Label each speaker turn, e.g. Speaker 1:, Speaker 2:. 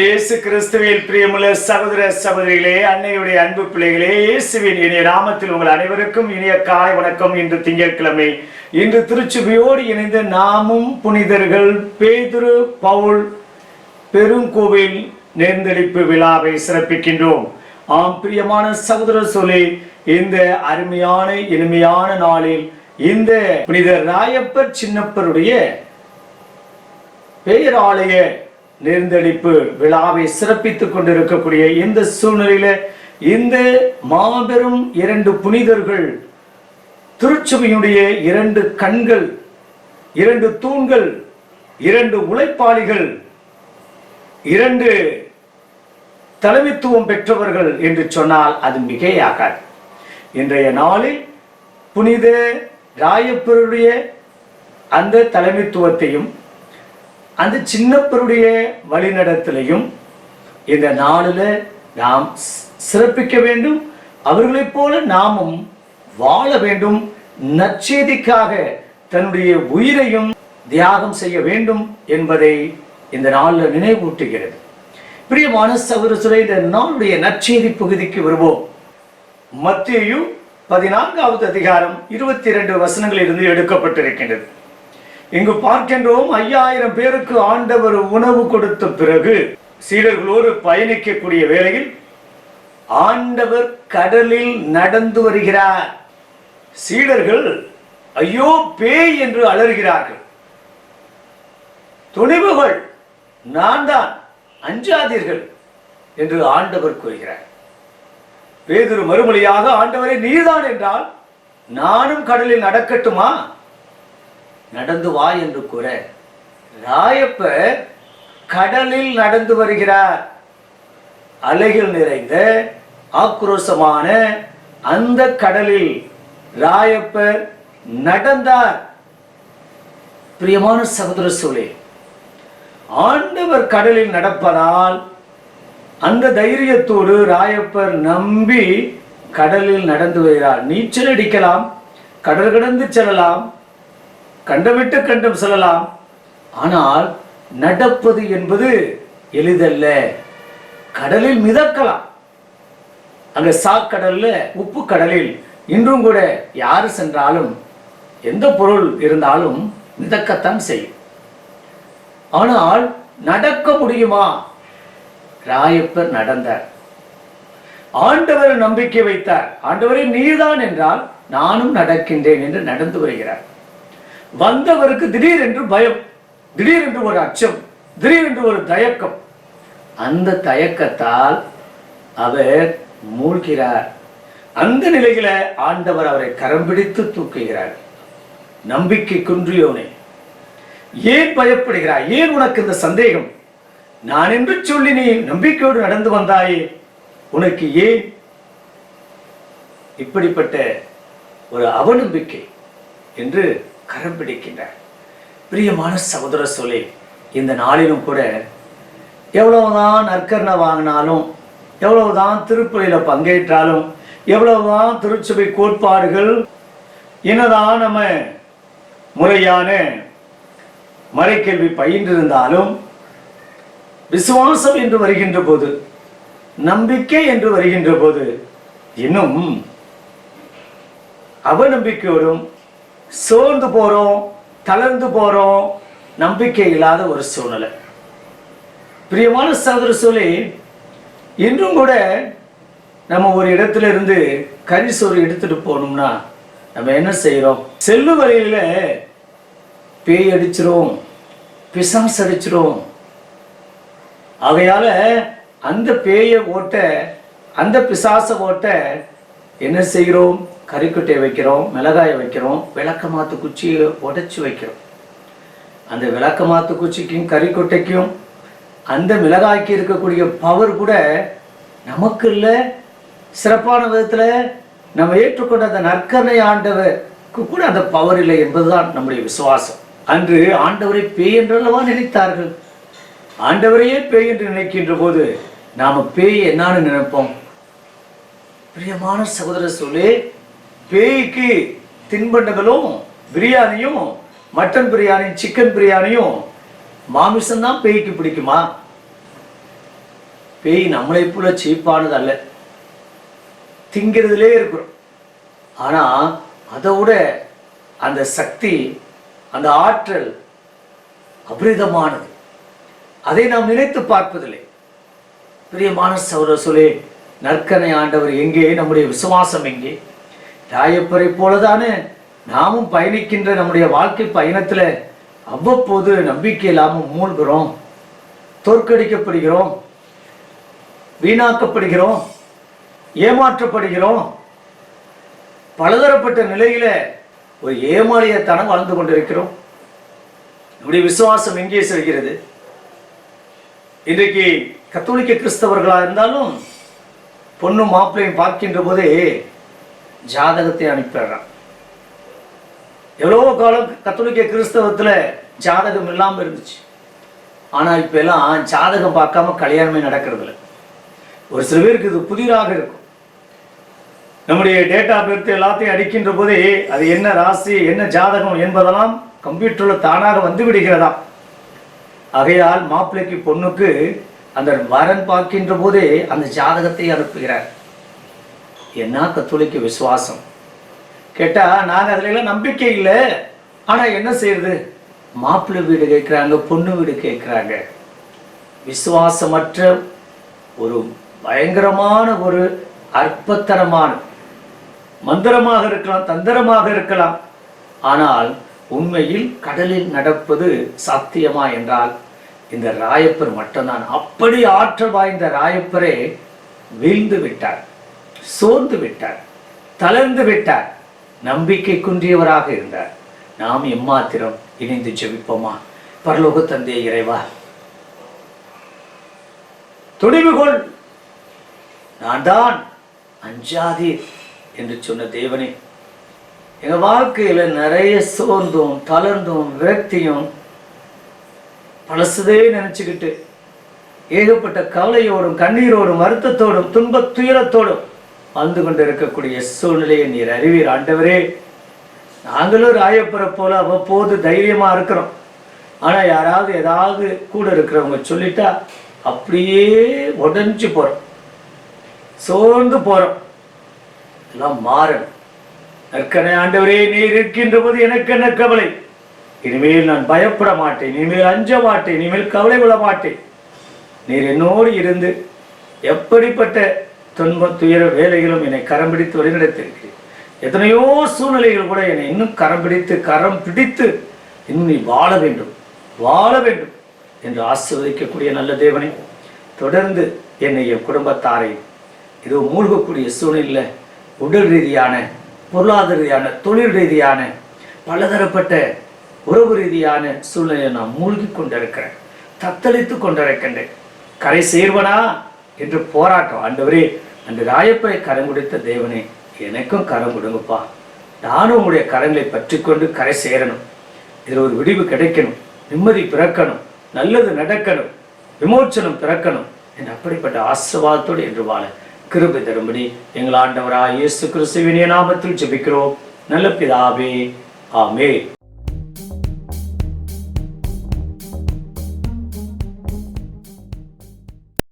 Speaker 1: இயேசு கிறிஸ்துவில் பிரியமுள்ள சகோதர சகோதரிகளே, அன்னையுடைய அன்பு பிள்ளைகளே, இயேசுவின் இனிய நாமத்தில் உங்கள் அனைவருக்கும் இனிய காலை வணக்கம். இன்று திங்கட்கிழமை, இன்று திருச்சபையோடு இணைந்து நாமும் புனிதர்கள் பேதுரு பவுல் பெருங்கோவில் நேர்ந்தெடுப்பு விழாவை சிறப்பிக்கின்றோம். ஆம் பிரியமான சகோதர சொல்லி, இந்த அருமையான இனிமையான நாளில் இந்த புனிதர் ராயப்பர் சின்னப்பருடைய பேராலய நேர்ந்தெடுப்பு விழாவை சிறப்பித்துக் கொண்டிருக்கக்கூடிய இந்த சூழ்நிலையில இந்த மாபெரும் இரண்டு புனிதர்கள், திருச்சபையுடைய இரண்டு கண்கள், இரண்டு தூண்கள், இரண்டு உழைப்பாளிகள், இரண்டு தலைமைத்துவம் பெற்றவர்கள் என்று சொன்னால் அது மிகையாகாது. இன்றைய நாளில் புனித ராயப்பருடைய அந்த தலைமைத்துவத்தையும் அந்த சின்னப்பருடைய வழிநடத்தலையும் இந்த நாளில் நாம் சிறப்பிக்க வேண்டும். அவர்களைப் போல நாமும் வாழ வேண்டும். நற்செய்திக்காக தன்னுடைய உயிரையும் தியாகம் செய்ய வேண்டும் என்பதை இந்த நாளில் நினைவூட்டுகிறது. பிரியமான சகோதரர்களே, இந்த நாளுடைய நற்செய்தி பகுதிக்கு வருவோம். மத்தேயு 14வது அதிகாரம் 22 வசனங்களிலிருந்து எடுக்கப்பட்டிருக்கின்றது. இங்கு பார்க்கின்றோம், 5000 பேருக்கு ஆண்டவர் உணவு கொடுத்த பிறகு சீடர்களோடு பயணிக்கக்கூடிய வேளையில் ஆண்டவர் கடலில் நடந்து வருகிறார். சீடர்கள் ஐயோ பேய் என்று அலறுகிறார்கள். துணிவுகள், நான் தான், அஞ்சாதீர்கள் என்று ஆண்டவர் கூறுகிறார். பேதுரு மறுமொழியாக, ஆண்டவரே நீர்தான் என்றால் நானும் கடலில் நடக்கட்டுமா? நடந்து வா என்று கூற ராயப்பர் கடலில் நடந்து வருகிறார். அலைகள் நிறைந்த ஆக்ரோஷமான அந்த கடலில் ராயப்பர் நடந்தார். பிரியமான சகோதர சோழே, ஆண்டவர் கடலில் நடப்பதால் அந்த தைரியத்தோடு ராயப்பர் நம்பி கடலில் நடந்து வருகிறார். நீச்சல் அடிக்கலாம், கடல் கடந்து செல்லலாம், கண்டவிட்டு கண்டம் செல்லலாம். ஆனால் நடப்பது என்பது எளிதல்ல. கடலில் மிதக்கலாம். அங்க சாக்கடல்ல, உப்பு கடலில் இன்றும் கூட யாரு சென்றாலும் எந்த பொருள் இருந்தாலும் மிதக்கத்தான் செய்யும். ஆனால் நடக்க முடியுமா? ராயப்பர் நடந்தார். ஆண்டவர் நம்பிக்கை வைத்தார். ஆண்டவரே நீர்தான் என்றால் நானும் நடக்கின்றேன் என்று நடந்து வருகிறார். வந்தவருக்கு திடீரென்று பயம், திடீரென்று ஒரு அச்சம், திடீரென்று ஒரு தயக்கம். அந்த தயக்கத்தால் அவர் மூழ்கிறார். அந்த நிலையில ஆண்டவர் அவரை கரம் பிடித்து தூக்குகிறார். நம்பிக்கை குன்றியோனே, ஏன் பயப்படுகிறாய்? ஏன் உனக்கு இந்த சந்தேகம்? நான் என்று சொல்லி நீ நம்பிக்கையோடு நடந்து வந்தாயே, உனக்கு ஏன் இப்படிப்பட்ட ஒரு அவநம்பிக்கை என்று கரம் பிடிக்கின்றார். பிரியமான சகோதர சொல்லே, இந்த நாளிலும் கூட எவ்வளவுதான் நற்கரணை வாங்கினாலும், எவ்வளவுதான் திருப்பலியில பங்கேற்றாலும், எவ்வளவுதான் திருச்சபை கோட்பாடுகள், என்னதான் நம்ம முறையான மறைக்கல்வி பயின்றிருந்தாலும், விசுவாசம் என்று வருகின்ற போது, நம்பிக்கை என்று வருகின்ற போது இன்னும் அவநம்பிக்கையோடும் சோர்ந்து போறோம், தளர்ந்து போறோம், நம்பிக்கை இல்லாத ஒரு சூழ்நிலை. பிரியமான சகோதர சொல்லி, இன்றும் கூட நம்ம ஒரு இடத்துல இருந்து கரிசோறு எடுத்துட்டு போகணும்னா நம்ம என்ன செய்யறோம்? செல்லு வழியில பேய் அடிச்சிரும், பிசாசு அடிச்சிரும். ஆகையால அந்த பேயை ஓட்ட, அந்த பிசாசை ஓட்ட என்ன செய்கிறோம்? கறிக்குட்டையை வைக்கிறோம், மிளகாயை வைக்கிறோம், விளக்கமாத்து குச்சியை உடைச்சு வைக்கிறோம். அந்த விளக்கமாத்து குச்சிக்கும் கறிக்குட்டைக்கும் அந்த மிளகாய்க்கு இருக்கக்கூடிய பவர் கூட நமக்கு இல்லை. சிறப்பான விதத்தில் நம்ம ஏற்றுக்கொண்ட அந்த நற்கருணை ஆண்டவருக்கு கூட அந்த பவர் இல்லை என்பதுதான் நம்முடைய விசுவாசம். அன்று ஆண்டவரை பேய் என்றல்லவா நினைத்தார்கள். ஆண்டவரையே பேய் என்று நினைக்கின்ற போது நாம பேய் என்னான்னு நினைப்போம். பிரியமான சகோதர சொல்லி, பேய்க்கு தின்பண்டங்களும் பிரியாணியும், மட்டன் பிரியாணி, சிக்கன் பிரியாணியும், மாமிசம் தான் பேய்க்கு பிடிக்குமா? பேய் நம்மளை போல சீப்பானது அல்ல, திங்கிறதுலே இருக்கிறோம். ஆனா அதை விட அந்த சக்தி, அந்த ஆற்றல் அபரிதமானது. அதை நாம் நினைத்து பார்ப்பதில்லை. பிரியமான சகோதரர்களே, நற்கனை ஆண்டவர் எங்கே? நம்முடைய விசுவாசம் எங்கே? ராயப்பரை போலதானே நாமும் பயணிக்கின்ற நம்முடைய வாழ்க்கை பயணத்துல அவ்வப்போது நம்பிக்கை இல்லாமல் மூழ்கிறோம், தோற்கடிக்கப்படுகிறோம், வீணாக்கப்படுகிறோம், ஏமாற்றப்படுகிறோம். பலதரப்பட்ட நிலையில ஒரு ஏமாளியத்தனம் வாழ்ந்து கொண்டிருக்கிறோம். நம்முடைய விசுவாசம் எங்கே செல்கிறது? இன்றைக்கு கத்தோலிக்க கிறிஸ்தவர்களா இருந்தாலும் பொண்ணும் மாப்பிள்ளையும் பார்க்கின்ற போதே ஜாதகத்தை அனுப்பிடுறான். எவ்வளவோ காலம் கத்தோலிக்க கிறிஸ்தவத்துல ஜாதகம் இல்லாமல் இருந்துச்சு. ஆனா இப்ப எல்லாம் ஜாதகம் பார்க்காம கல்யாணமே நடக்கிறது இல்லை. ஒரு சில பேருக்கு இது புதிராக இருக்கும். நம்முடைய டேட்டா பர்த் எல்லாத்தையும் அடிக்கின்ற போதே அது என்ன ராசி, என்ன ஜாதகம் என்பதெல்லாம் கம்ப்யூட்டர்ல தானாக வந்து விடுகிறதா. ஆகையால் மாப்பிள்ளைக்கு பொண்ணுக்கு அந்த வரன் பார்க்கின்ற போதே அந்த ஜாதகத்தை அனுப்புகிறார். என்ன கத்தோலிக்க விசுவாசம் கேட்டா, நாங்க அதுல எல்லாம் நம்பிக்கை இல்லை. ஆனா என்ன செய்யறது? மாப்பிள்ளை வீடு கேட்கிறாங்க, பொண்ணு வீடு கேட்கிறாங்க. விசுவாசமற்ற ஒரு பயங்கரமான ஒரு அற்பத்தனமான மந்திரமாக இருக்கலாம், தந்திரமாக இருக்கலாம். ஆனால் உண்மையில் கடலில் நடப்பது சாத்தியமா என்றால் இந்த ராயப்பர் மட்டும்தான். அப்படி ஆற்றல் வாய்ந்த ராயப்பரே வீழ்ந்து விட்டார், சோர்ந்து விட்டார், தளர்ந்து விட்டார், நம்பிக்கை குன்றியவராக இருந்தார். நாம் எம்மாத்திரம் இணைந்து ஜெபிப்போமா? பரலோக தந்தை இறைவா, துணிவுகொள், நான் தான், அஞ்சாதீர் என்று சொன்ன தேவனே, எங்க வாழ்க்கையில நிறைய சோர்ந்தும் தளர்ந்தும் விரக்தியும் பழசுதே நினைச்சுக்கிட்டு ஏகப்பட்ட கவலையோடும் கண்ணீரோடும் வருத்தத்தோடும் துன்ப துயரத்தோடும் வாழ்ந்து கொண்டு இருக்கக்கூடிய சூழ்நிலையை நீர் அறிவீர் ஆண்டவரே. நாங்களும் ராயப்பரை போல அவ்வப்போது தைரியமா இருக்கிறோம். ஆனா யாராவது ஏதாவது கூட இருக்கிறவங்க சொல்லிட்டா அப்படியே உடஞ்சு போறோம், சோர்ந்து போறோம். எல்லாம் மாறணும். நற்கனை ஆண்டவரே, நீர் இருக்கின்ற போது எனக்கு என்ன கவலை? இனிமேல் நான் பயப்பட மாட்டேன், இனிமேல் அஞ்ச மாட்டேன், இனிமேல் கவலை கொள்ள மாட்டேன். நீர் என்னோடு இருந்து எப்படிப்பட்ட துன்ப துயர வேலைகளும் என்னை கரம் பிடித்து வழிநடத்திருக்கிறேன். எத்தனையோ சூழ்நிலைகள் கூட என்னை இன்னும் கரம் பிடித்து இன்னும் நீ வாழ வேண்டும், வாழ வேண்டும் என்று ஆசீர்வதிக்கக்கூடிய நல்ல தேவனை, தொடர்ந்து என்னை என் குடும்பத்தாரை இது மூழ்கக்கூடிய சூழ்நிலை, உடல் ரீதியான, பொருளாதார ரீதியான, தொழில் ரீதியான, பலதரப்பட்ட உறவு ரீதியான சூழ்நிலையை நான் மூழ்கி கொண்டிருக்கிறேன், தத்தளித்து கொண்டிருக்கின்றேன். கரை சேர்வனா என்று போராட்டம். ஆண்டவரே, அந்த ராயப்பரை கரம் கொடுத்த தேவனே, எனக்கும் கரம் கொடுங்கப்பா. நானும் உங்களுடைய கரங்களை பற்றி கொண்டு கரை சேரணும். இதில் ஒரு விடிவு கிடைக்கணும், நிம்மதி பிறக்கணும், நல்லது நடக்கணும், விமோச்சனம் பிறக்கணும் என்று அப்படிப்பட்ட ஆசீர்வாதத்தோடு என்று வாழ கிருபை தரும்படி எங்கள் ஆண்டவராகிய இயேசு கிறிஸ்துவின் நாமத்தில் ஜெபிக்கிறோம் நல்ல பிதாவே. ஆமென்.